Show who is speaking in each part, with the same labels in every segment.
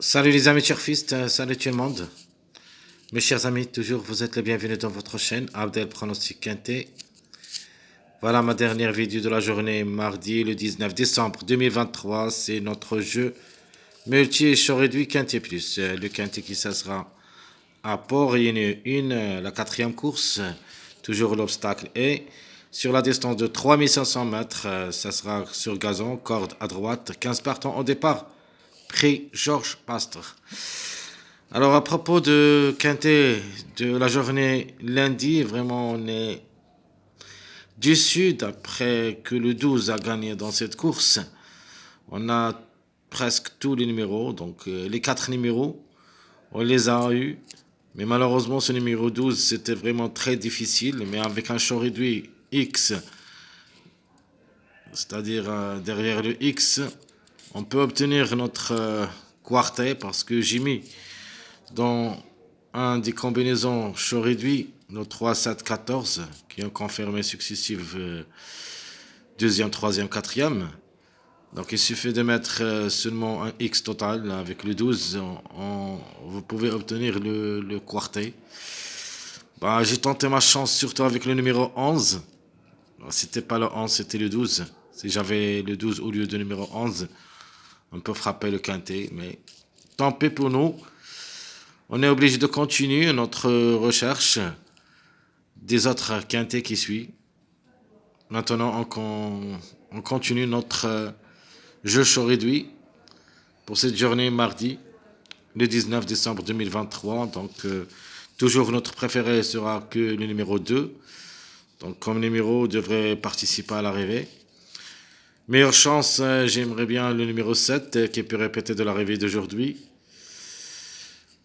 Speaker 1: Salut les amis turfistes, salut tout le monde. Mes chers amis, toujours vous êtes les bienvenus dans votre chaîne Abdel Pronostic Quintet. Voilà ma dernière vidéo de la journée, mardi le 19 décembre 2023. C'est notre jeu multi et chaud réduit Quintet Plus. Le Quintet qui ça sera à Port-Réunion 1, la quatrième course. Toujours l'obstacle est sur la distance de 3500 mètres. Ça sera sur gazon, corde à droite, 15 partants au départ. Prix Georges Pastor. Alors, à propos de Quintet de la journée lundi, vraiment, on est déçu d'après que le 12 a gagné dans cette course. On a presque tous les numéros, donc les 4 numéros, on les a eus. Mais malheureusement, ce numéro 12, c'était vraiment très difficile. Mais avec un choix réduit X, c'est-à-dire derrière le X, on peut obtenir notre quartet parce que j'ai mis dans un des combinaisons choix réduit, le 3, 7, 14, qui ont confirmé successifs deuxième, troisième, quatrième. Donc il suffit de mettre seulement un X total avec le 12, vous pouvez obtenir le quartet. Bah, j'ai tenté ma chance surtout avec le numéro 11. C'était pas le 11, c'était le 12. Si j'avais le 12 au lieu du numéro 11, on peut frapper le quintet, mais tant pis pour nous. On est obligé de continuer notre recherche des autres quintets qui suivent. Maintenant, on continue notre jeu chaud réduit pour cette journée mardi, le 19 décembre 2023. Donc, toujours notre préféré sera que le numéro 2. Donc, comme numéro, devrait participer à l'arrivée. Meilleure chance, j'aimerais bien le numéro 7 qui peut répéter de l'arrivée d'aujourd'hui.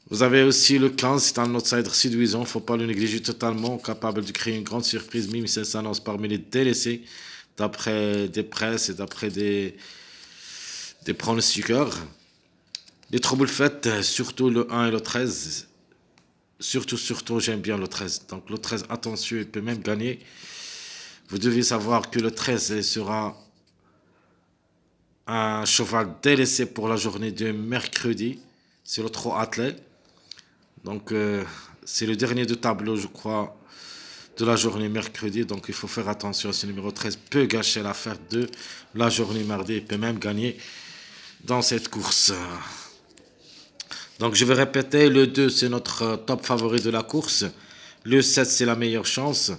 Speaker 1: Vous avez aussi le 15, c'est un outsider séduisant, il ne faut pas le négliger totalement, capable de créer une grande surprise, même si ça s'annonce parmi les délaissés, d'après des presses et d'après des pronostiqueurs. Les troubles faits, surtout le 1 et le 13, surtout j'aime bien le 13. Donc le 13, attention, il peut même gagner. Vous devez savoir que le 13 sera un cheval délaissé pour la journée de mercredi, c'est le 3 athlète. Donc, c'est le dernier de tableau, je crois, de la journée mercredi. Donc, il faut faire attention. Ce numéro 13 peut gâcher l'affaire de la journée mardi. Il peut même gagner dans cette course. Donc, je vais répéter. Le 2, c'est notre top favori de la course. Le 7, c'est la meilleure chance.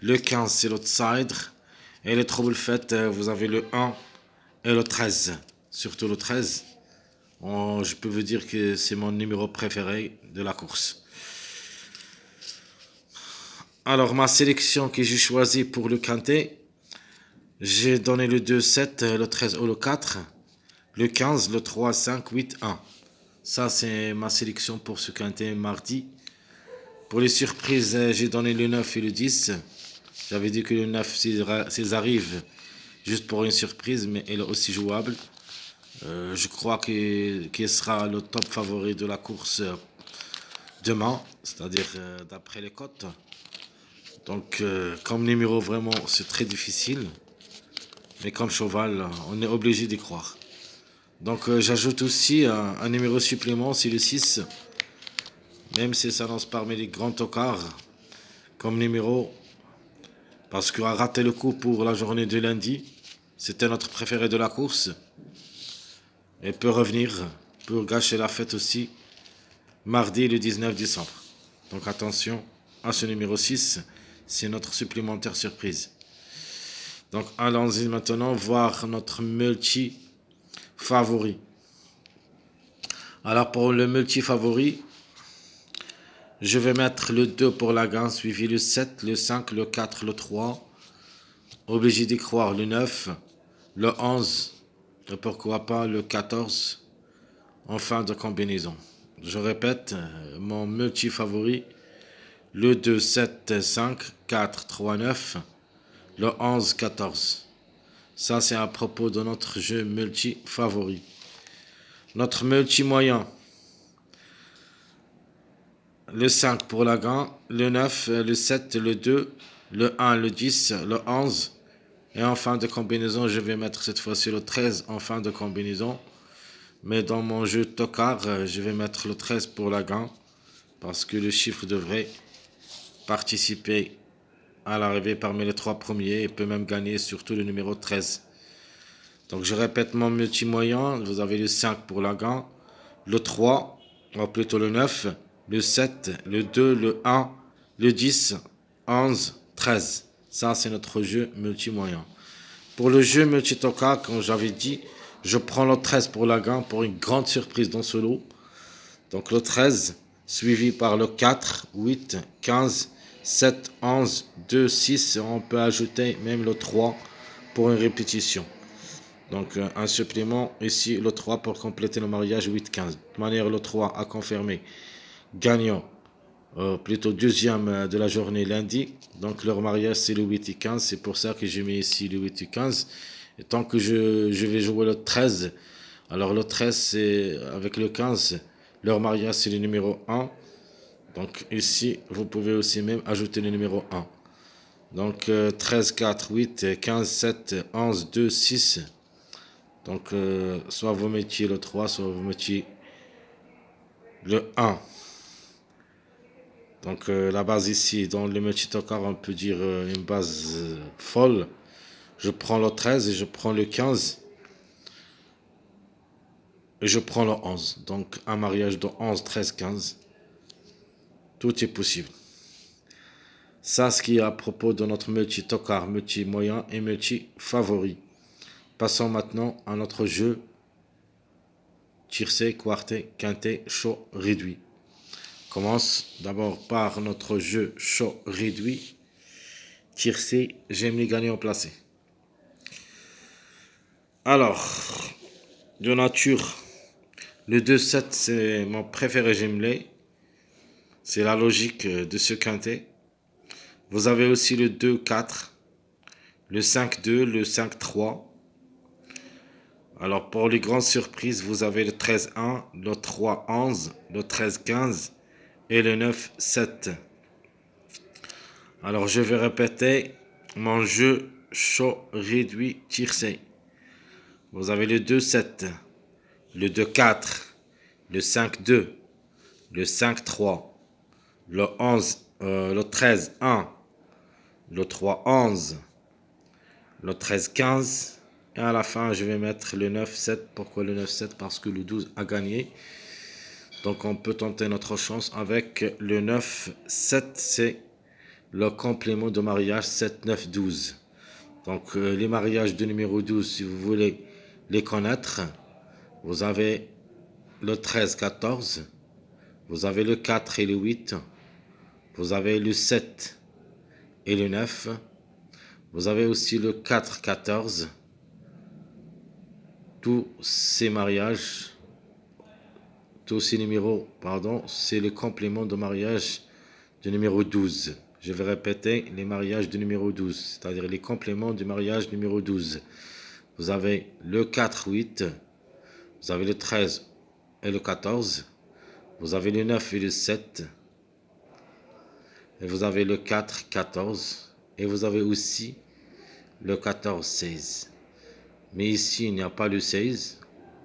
Speaker 1: Le 15, c'est l'outsider. Et les troubles faits, vous avez le 1 et le 13. Surtout le 13. Je peux vous dire que c'est mon numéro préféré de la course. Alors, ma sélection que j'ai choisie pour le quintet, j'ai donné le 2, 7, le 13 ou le 4, le 15, le 3, 5, 8, 1. Ça, c'est ma sélection pour ce quintet mardi. Pour les surprises, j'ai donné le 9 et le 10. J'avais dit que le 9, s'ils arrivent juste pour une surprise, mais elle est aussi jouable. Je crois qu'il sera le top favori de la course demain, c'est-à-dire d'après les cotes. Donc, comme numéro, vraiment, c'est très difficile. Mais comme cheval, on est obligé d'y croire. Donc, j'ajoute aussi un numéro supplément, c'est le 6. Même si ça lance parmi les grands tocards comme numéro. Parce qu'on a raté le coup pour la journée de lundi. C'était notre préféré de la course. Et peut revenir pour gâcher la fête aussi. Mardi le 19 décembre. Donc, attention à ce numéro 6. C'est notre supplémentaire surprise. Donc allons-y maintenant voir notre multi favori. Alors pour le multi favori, je vais mettre le 2 pour la gagne, suivi le 7, le 5, le 4, le 3. Obligé d'y croire le 9, le 11, et pourquoi pas le 14 en fin de combinaison. Je répète, mon multi favori, le 2, 7, 5, 4, 3, 9, le 11, 14. Ça, c'est à propos de notre jeu multi favori. Notre multi moyen. Le 5 pour la gagne, le 9, le 7, le 2, le 1, le 10, le 11. Et en fin de combinaison, je vais mettre cette fois-ci le 13 en fin de combinaison. Mais dans mon jeu tocard, je vais mettre le 13 pour la gain. Parce que le chiffre devrait participer à l'arrivée parmi les 3 premiers et peut même gagner surtout le numéro 13. Donc je répète mon multi-moyen. Vous avez le 5 pour la gain, le 3, ou plutôt le 9, le 7, le 2, le 1, le 10, 11, 13. Ça, c'est notre jeu multi-moyen. Pour le jeu multi-toka, comme j'avais dit, je prends le 13 pour la gain pour une grande surprise dans ce lot. Donc le 13, suivi par le 4, 8, 15, 7, 11, 2, 6. Et on peut ajouter même le 3 pour une répétition. Donc un supplément ici, le 3 pour compléter le mariage 8, 15. De manière, le 3 a confirmé gagnant, plutôt deuxième de la journée lundi. Donc leur mariage c'est le 8 et 15. C'est pour ça que j'ai mis ici le 8 et 15. Et tant que je vais jouer le 13, alors le 13 c'est avec le 15. Leur mariage, c'est le numéro 1. Donc ici, vous pouvez aussi même ajouter le numéro 1. Donc 13, 4, 8, 15, 7, 11, 2, 6. Donc soit vous mettiez le 3, soit vous mettiez le 1. Donc la base ici, dans le multi-tocard, on peut dire une base folle. Je prends le 13 et je prends le 15. Et je prends le 11. Donc un mariage de 11, 13, 15. Tout est possible. Ça, ce qui est à propos de notre multi-tocard, multi-moyen et multi-favori. Passons maintenant à notre jeu tiercé, quarté, quinté, chaud, réduit. Commence d'abord par notre jeu chaud, réduit. Tiercé, j'aime les gagnants placés. Alors, de nature, le 2-7, c'est mon préféré, j'aime les. C'est la logique de ce quintet. Vous avez aussi le 2-4, le 5-2, le 5-3. Alors pour les grandes surprises, vous avez le 13-1, le 3-11, le 13-15 et le 9-7. Alors je vais répéter mon jeu chaud réduit tiercé. Vous avez le 2-7, le 2-4, le 5-2, le 5-3, le 13-1, le 3-11, le 13-15. Et à la fin, je vais mettre le 9-7. Pourquoi le 9-7? Parce que le 12 a gagné. Donc, on peut tenter notre chance avec le 9-7. C'est le complément de mariage 7-9-12. Donc, les mariages de numéro 12, si vous voulez les connaître, vous avez le 13-14. Vous avez le 4 et le 8. Vous avez le 7 et le 9. Vous avez aussi le 4-14. Tous ces mariages, tous ces numéros, pardon, c'est le complément de mariage du numéro 12. Je vais répéter les mariages du numéro 12, c'est-à-dire les compléments du mariage numéro 12. Vous avez le 4-8, vous avez le 13 et le 14, vous avez le 9 et le 7, et vous avez le 4-14, et vous avez aussi le 14-16. Mais ici, il n'y a pas le 16.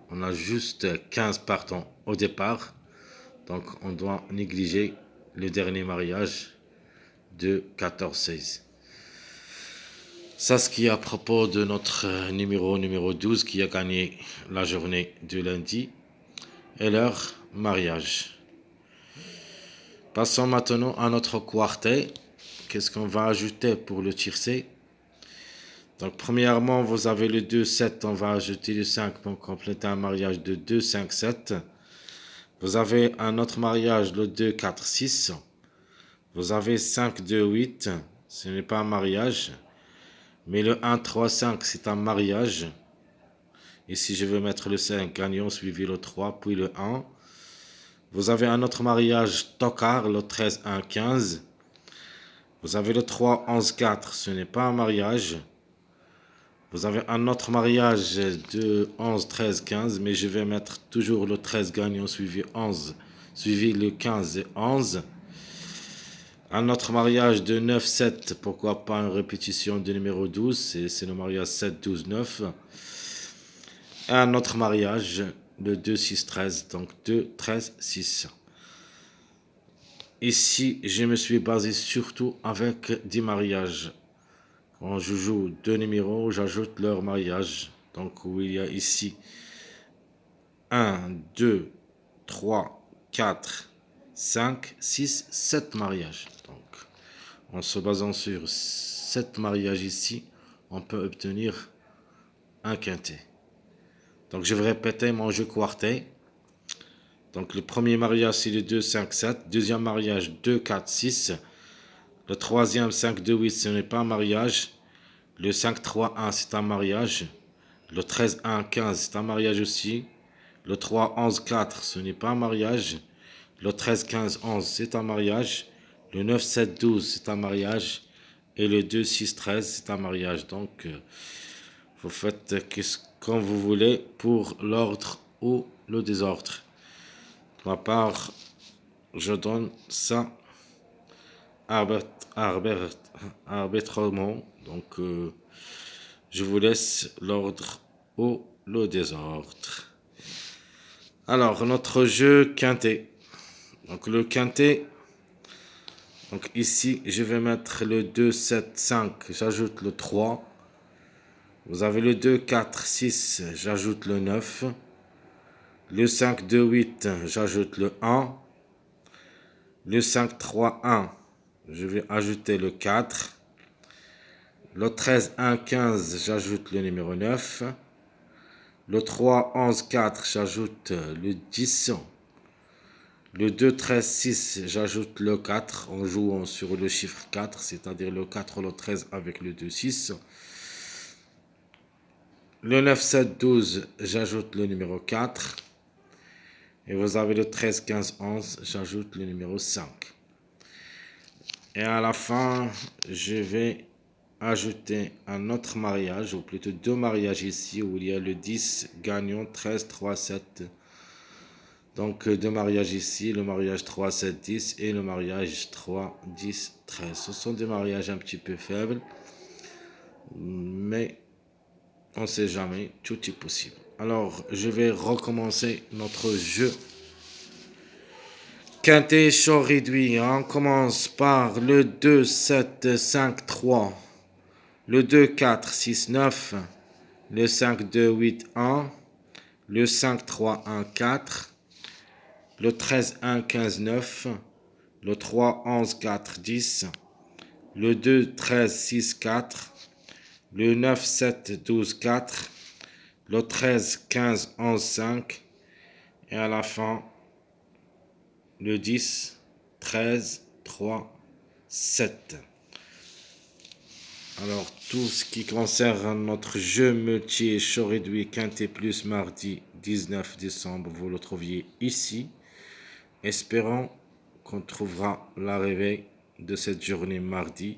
Speaker 1: On a juste 15 partants au départ. Donc, on doit négliger le dernier mariage de 14-16. Ça, ce qui est à propos de notre numéro 12 qui a gagné la journée de lundi et leur mariage. Passons maintenant à notre quartet. Qu'est-ce qu'on va ajouter pour le tiercé? Donc, premièrement, vous avez le 2-7, on va ajouter le 5 pour compléter un mariage de 2-5-7. Vous avez un autre mariage, le 2-4-6. Vous avez 5-2-8, ce n'est pas un mariage. Mais le 1-3-5, c'est un mariage. Ici, je vais mettre le 5 gagnant, suivi le 3, puis le 1. Vous avez un autre mariage tocard, le 13-1-15. Vous avez le 3-11-4, ce n'est pas un mariage. Vous avez un autre mariage de 11, 13, 15, mais je vais mettre toujours le 13 gagnant suivi 11, suivi le 15 et 11. Un autre mariage de 9, 7, pourquoi pas une répétition du numéro 12, c'est le mariage 7, 12, 9. Et un autre mariage le 2, 6, 13. Donc 2, 13, 6. Ici, je me suis basé surtout avec des mariages. Quand je joue deux numéros, j'ajoute leur mariage. Donc où il y a ici 1, 2, 3, 4, 5, 6, 7 mariages. Donc en se basant sur 7 mariages ici, on peut obtenir un quintet. Donc je vais répéter mon jeu quartet. Donc le premier mariage c'est le 2, 5, 7. Deuxième mariage 2, 4, 6. Le troisième 5, 2, 8 ce n'est pas un mariage. Le 5, 3, 1 c'est un mariage. Le 13, 1, 15 c'est un mariage aussi. Le 3, 11, 4 ce n'est pas un mariage. Le 13, 15, 11 c'est un mariage. Le 9, 7, 12 c'est un mariage. Et le 2, 6, 13 c'est un mariage. Donc vous faites comme vous voulez pour l'ordre ou le désordre. De ma part, je donne ça arbitrairement. Donc, je vous laisse l'ordre ou le désordre. Alors, notre jeu quintet. Donc, le quintet. Donc, ici, je vais mettre le 2, 7, 5. J'ajoute le 3. Vous avez le 2, 4, 6. J'ajoute le 9. Le 5, 2, 8. J'ajoute le 1. Le 5, 3, 1. Je vais ajouter le 4. Le 13, 1, 15, j'ajoute le numéro 9. Le 3, 11, 4, j'ajoute le 10. Le 2, 13, 6, j'ajoute le 4 en jouant sur le chiffre 4, c'est-à-dire le 4, le 13 avec le 2, 6. Le 9, 7, 12, j'ajoute le numéro 4. Et vous avez le 13, 15, 11, j'ajoute le numéro 5. Et à la fin, je vais ajouter un autre mariage, ou plutôt deux mariages ici, où il y a le 10 gagnant 13, 3, 7. Donc deux mariages ici, le mariage 3, 7, 10 et le mariage 3, 10, 13. Ce sont des mariages un petit peu faibles, mais on ne sait jamais, tout est possible. Alors, je vais recommencer notre jeu. Quintet chaud réduit. On commence par le 2, 7, 5, 3. Le 2, 4, 6, 9. Le 5, 2, 8, 1. Le 5, 3, 1, 4. Le 13, 1, 15, 9. Le 3, 11, 4, 10. Le 2, 13, 6, 4. Le 9, 7, 12, 4. Le 13, 15, 11, 5. Et à la fin, le 10, 13, 3, 7. Alors, tout ce qui concerne notre jeu multi chaud réduit quintet plus mardi 19 décembre, vous le trouviez ici. Espérons qu'on trouvera l'arrivée de cette journée mardi.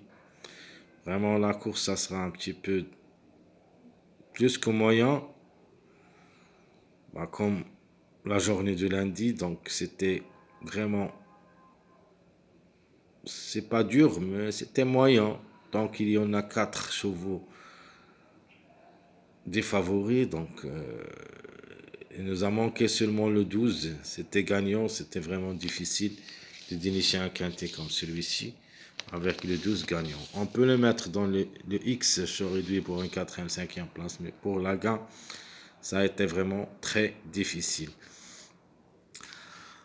Speaker 1: Vraiment, la course, ça sera un petit peu plus que moyen, comme la journée de lundi. Donc, c'était vraiment, c'est pas dur, mais c'était moyen. Donc, il y en a 4 chevaux des favoris. Donc, il nous a manqué seulement le 12. C'était gagnant, c'était vraiment difficile de dénicher un quintet comme celui-ci avec le 12 gagnant. On peut le mettre dans le X sur réduit pour une 4e, 5e place, mais pour la gain, ça a été vraiment très difficile.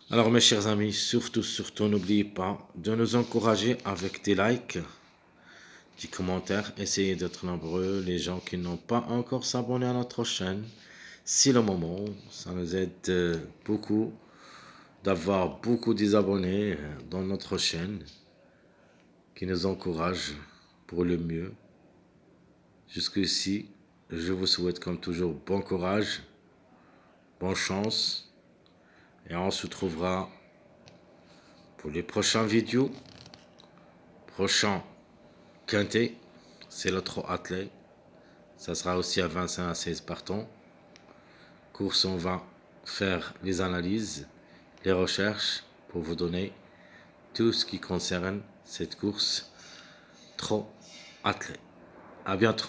Speaker 1: Alors mes chers amis, surtout, n'oubliez pas de nous encourager avec des likes, des commentaires. Essayez d'être nombreux, les gens qui n'ont pas encore s'abonné à notre chaîne. C'est le moment, ça nous aide beaucoup d'avoir beaucoup d'abonnés dans notre chaîne qui nous encouragent pour le mieux. Jusqu'ici, je vous souhaite comme toujours bon courage, bonne chance et on se trouvera pour les prochaines vidéos. Prochain quintet, c'est le trot attelé. Ça sera aussi à 25 à 16 partants. Course, on va faire les analyses, les recherches pour vous donner tout ce qui concerne cette course trop attelée. À bientôt.